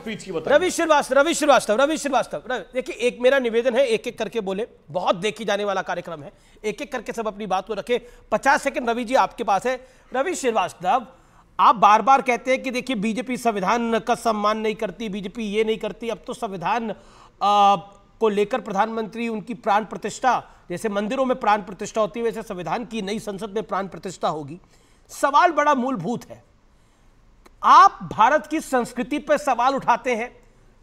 Speech की बताइए। रवि श्रीवास्तव, देखिए एक मेरा निवेदन है, एक एक करके बोले, बहुत देखी जाने वाला कार्यक्रम है, एक एक करके सब अपनी बात को रखे। 50 सेकंड रवि जी आपके पास है। रवि श्रीवास्तव, आप बार बार कहते हैं कि देखिए बीजेपी संविधान का सम्मान नहीं करती, बीजेपी ये नहीं करती। अब तो संविधान को लेकर प्रधानमंत्री उनकी प्राण प्रतिष्ठा, जैसे मंदिरों में प्राण प्रतिष्ठा होती है वैसे संविधान की नई संसद में प्राण प्रतिष्ठा होगी। सवाल बड़ा मूलभूत है, आप भारत की संस्कृति पर सवाल उठाते हैं,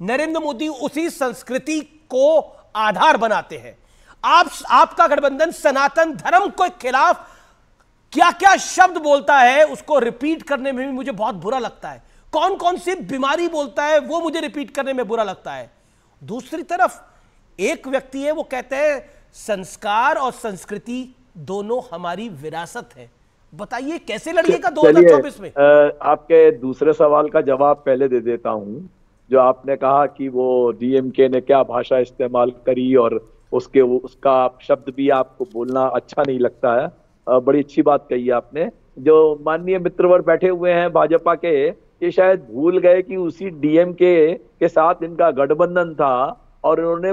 नरेंद्र मोदी उसी संस्कृति को आधार बनाते हैं। आपका गठबंधन सनातन धर्म के खिलाफ क्या क्या शब्द बोलता है उसको रिपीट करने में भी मुझे बहुत बुरा लगता है। कौन कौन सी बीमारी बोलता है वो मुझे रिपीट करने में बुरा लगता है। दूसरी तरफ एक व्यक्ति है, वो कहते हैं संस्कार और संस्कृति दोनों हमारी विरासत है। बताइए कैसे लड़िएगा 2024 में। आपके दूसरे सवाल का जवाब पहले दे देता हूं। जो आपने कहा कि वो डीएमके ने क्या भाषा इस्तेमाल करी और उसका शब्द भी आपको बोलना अच्छा नहीं लगता है, बड़ी अच्छी बात कही आपने। जो माननीय मित्रवर बैठे हुए हैं भाजपा के, ये शायद भूल गए कि उसी डीएमके के साथ इनका गठबंधन था और इन्होंने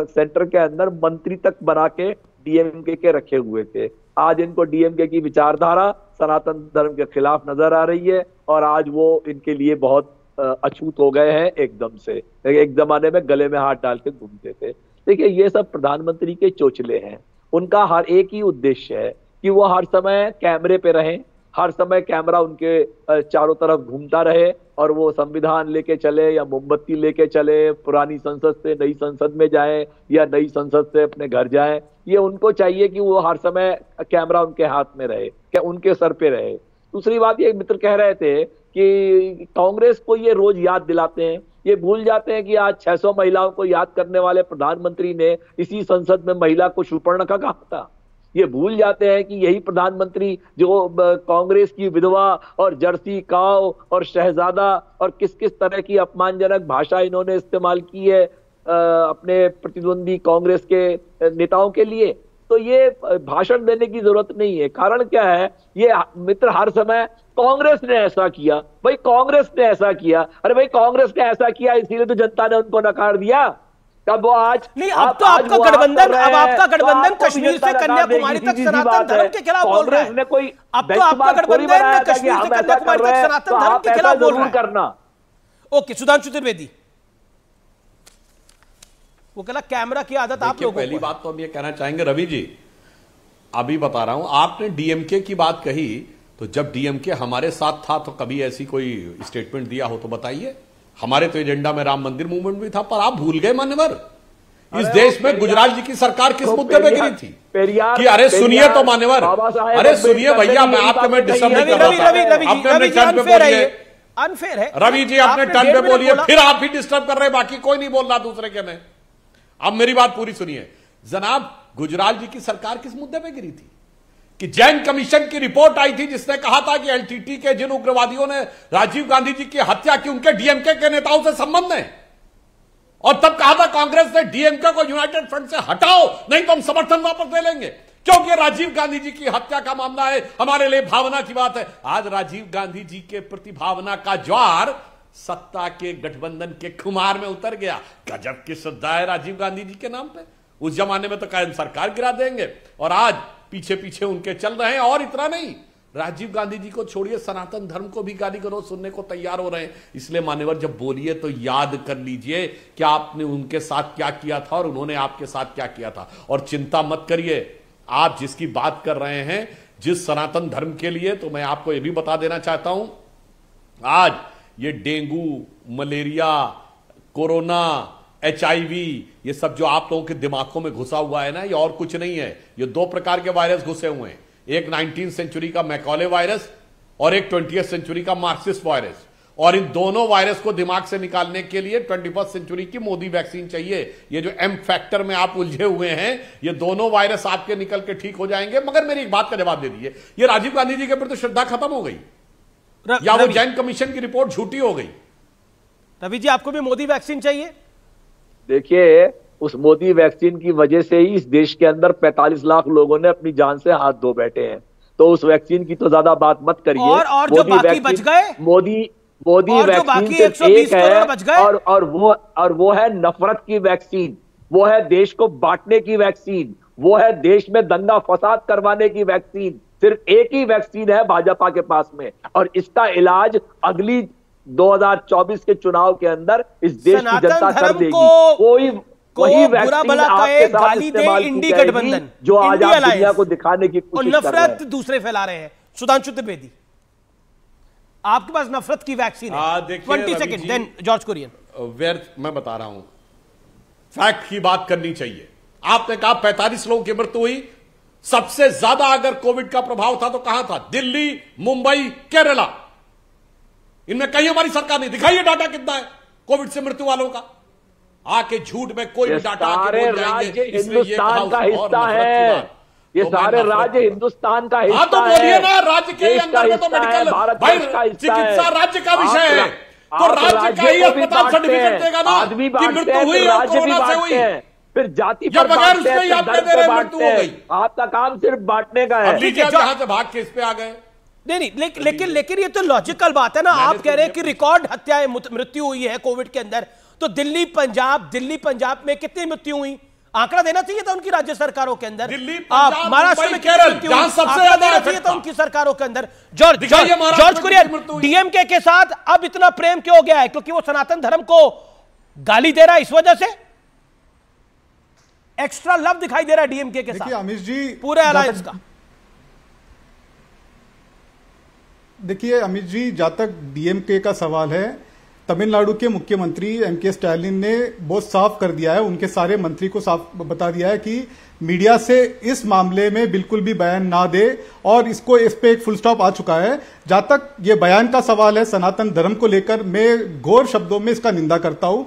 सेंटर के अंदर मंत्री तक बना के डीएमके के रखे हुए थे। आज इनको डीएमके की विचारधारा सनातन धर्म के खिलाफ नजर आ रही है और आज वो इनके लिए बहुत अछूत हो गए हैं एकदम से। एक जमाने में गले में हाथ डाल के घूमते थे। देखिए ये सब प्रधानमंत्री के चोचले हैं। उनका हर एक ही उद्देश्य है कि वो हर समय कैमरे पे रहें, हर समय कैमरा उनके चारों तरफ घूमता रहे और वो संविधान लेके चले या मोमबत्ती लेके चले, पुरानी संसद से नई संसद में जाएं या नई संसद से अपने घर जाएं। ये उनको चाहिए कि वो हर समय कैमरा उनके हाथ में रहे, क्या उनके सर पे रहे। दूसरी बात, ये मित्र कह रहे थे कि कांग्रेस को ये रोज याद दिलाते हैं, ये भूल जाते हैं कि आज 600 महिलाओं को याद करने वाले प्रधानमंत्री ने इसी संसद में महिला को शूर्पणखा कहा था। ये भूल जाते हैं कि यही प्रधानमंत्री जो कांग्रेस की विधवा और जर्सी काव और शहजादा और किस किस तरह की अपमानजनक भाषा इन्होंने इस्तेमाल की है अपने प्रतिद्वंदी कांग्रेस के नेताओं के लिए। तो ये भाषण देने की जरूरत नहीं है। कारण क्या है, ये मित्र हर समय कांग्रेस ने ऐसा किया, भाई कांग्रेस ने ऐसा किया। अरे भाई कांग्रेस ने ऐसा किया इसीलिए तो जनता ने उनको नकार दिया। तब वो आज नहीं, अब तो आपका गठबंधन, अब आपका गठबंधन कश्मीर से कन्याकुमारी तक सनातन धर्म के खिलाफ बोल रहा है। अब तो आपका गठबंधन कश्मीर से कन्याकुमारी तक सनातन धर्म के खिलाफ बोल रहा है। ओके, सुधांशु त्रिवेदी, वो कहला कैमरा की आदत आप लोगों को। पहली बात तो हम ये कहना चाहेंगे रवि जी, अभी बता रहा हूं, आपने डीएमके की बात कही, तो जब डीएमके हमारे साथ था तो कभी ऐसी कोई स्टेटमेंट दिया हो तो बताइए। हमारे तो एजेंडा में राम मंदिर मूवमेंट भी था, पर आप भूल गए मान्यवर। इस देश में गुजराल जी की सरकार किस मुद्दे पे गिरी थी कि अरे सुनिए तो मान्यवर, अरे सुनिए भैया, मैं आपको मैं डिस्टर्ब नहीं कर रहा था, अपने टर्न पे बोलिए। अनफेयर है रवि जी, अपने टर्न पे बोलिए, फिर आप ही डिस्टर्ब कर रहे हैं, बाकी कोई नहीं बोल रहा दूसरे के में। अब मेरी बात पूरी सुनिए जनाब, गुजराल जी की सरकार किस मुद्दे पे गिरी थी कि जैन कमीशन की रिपोर्ट आई थी जिसने कहा था कि एलटीटी के जिन उग्रवादियों ने राजीव गांधी जी की हत्या की उनके डीएमके के नेताओं से संबंध है। और तब कहा था कांग्रेस ने डीएमके को यूनाइटेड फ्रंट से हटाओ, नहीं तो हम समर्थन वापस ले लेंगे, क्योंकि राजीव गांधी जी की हत्या का मामला है, हमारे लिए भावना की बात है। आज राजीव गांधी जी के प्रति भावना का ज्वार सत्ता के गठबंधन के खुमार में उतर गया। गजब की श्रद्धा है राजीव गांधी जी के नाम पे। उस जमाने में तो कायम सरकार गिरा देंगे और आज पीछे पीछे उनके चल रहे हैं। और इतना नहीं, राजीव गांधी जी को छोड़िए, सनातन धर्म को भी गाली गलौज सुनने को तैयार हो रहे हैं। इसलिए मान्यवर जब बोलिए तो याद कर लीजिए कि आपने उनके साथ क्या किया था और उन्होंने आपके साथ क्या किया था। और चिंता मत करिए, आप जिसकी बात कर रहे हैं जिस सनातन धर्म के लिए, तो मैं आपको यह भी बता देना चाहता हूं, आज ये डेंगू, मलेरिया, कोरोना, HIV, ये सब जो आप लोगों के दिमागों में घुसा हुआ है ना, ये और कुछ नहीं है। ये दो प्रकार के वायरस घुसे हुए हैं, एक 19वीं सेंचुरी का मैकॉले वायरस और एक 20वीं सेंचुरी का मार्क्सिस्ट वायरस। और इन दोनों वायरस को दिमाग से निकालने के लिए 21वीं सेंचुरी की मोदी वैक्सीन चाहिए। ये जो M फैक्टर में आप उलझे हुए हैं, ये दोनों वायरस आपके निकल के ठीक हो जाएंगे। मगर मेरी एक बात का जवाब दे दीजिए, ये राजीव गांधी जी के प्रति श्रद्धा खत्म हो गई या वो जैन कमीशन की रिपोर्ट झूठी हो गई? रवि जी, आपको भी मोदी वैक्सीन चाहिए? देखिए, उस मोदी वैक्सीन की वजह से ही इस देश के अंदर 45 लाख लोगों ने अपनी जान से हाथ धो बैठे हैं। तो उस वैक्सीन की तो ज्यादा बात मत करिए। और जो बाकी बच गए, मोदी और जो वैक्सीन बाकी सिर्फ 120 एक है, करोड़ बच गए? और वो है नफरत की वैक्सीन, वो है देश को बांटने की वैक्सीन, वो है देश में दंगा फसाद करवाने की वैक्सीन। सिर्फ एक ही वैक्सीन है भाजपा के पास में, और इसका इलाज अगली 2024 के चुनाव के अंदर इस देश की जनता कर देगी। कोई वही बुरा भला कहे, गाली दे इंडी गठबंधन, जो आज आप दुनिया को दिखाने की कोशिश कर रहे हैं, नफरत दूसरे फैला रहे हैं। सुधांशु त्रिवेदी, आपके पास नफरत की वैक्सीन है। 20 सेकंड, देन जॉर्ज कुरियन। व्यर्थ, मैं बता रहा हूं, फैक्ट की बात करनी चाहिए। आपने कहा 45 लोगों की मृत्यु हुई, सबसे ज्यादा अगर कोविड का प्रभाव था तो कहां था? दिल्ली, मुंबई, केरला। इनमें कहीं हमारी सरकार नहीं। दिखाइए डाटा कितना है कोविड से मृत्यु वालों का। आके झूठ में कोई भी डाटा आके बोल जाएंगे, हिंदुस्तान का हिस्सा है, ये सारे राज्य हिंदुस्तान का हिस्सा है। तो बोलिए ना, राज्य के अंदर में तो मेडिकल भाई चिकित्सा राज्य का विषय है, तो राज्य का ही अस्पताल सर्टिफिकेट देगा ना कि मृत्यु हुई और कोरोना से हुई। फिर जाति पर बगैर उसके ही आप दे रहे मृत्यु हो गई। आपका काम सिर्फ बांटने का है। जहां से भाग के इस पे आ गए। नहीं, लेकिन ये तो लॉजिकल बात है ना। आप कह रहे हैं कि रिकॉर्ड हत्याएं, मृत्यु हुई है कोविड के अंदर, तो दिल्ली पंजाब में कितनी मृत्यु हुई? आंकड़ा देना चाहिए था उनकी राज्य सरकारों के अंदर। महाराष्ट्र में केरल, जहां सबसे ज्यादा चाहिए था उनकी सरकारों के अंदर। जॉर्ज कुरियन, डीएमके के साथ अब इतना प्रेम क्यों हो गया है? क्योंकि वो सनातन धर्म को गाली दे रहा है, इस वजह से एक्स्ट्रा लव दिखाई दे रहा है डीएमके के साथ अमित जी पूरे अलायंस का। देखिए अमित जी, जहां तक डीएमके का सवाल है, तमिलनाडु के मुख्यमंत्री एमके स्टालिन ने बहुत साफ कर दिया है, उनके सारे मंत्री को साफ बता दिया है कि मीडिया से इस मामले में बिल्कुल भी बयान ना दे, और इस पे एक फुल स्टॉप आ चुका है। जहां तक ये बयान का सवाल है सनातन धर्म को लेकर, मैं घोर शब्दों में इसका निंदा करता हूं।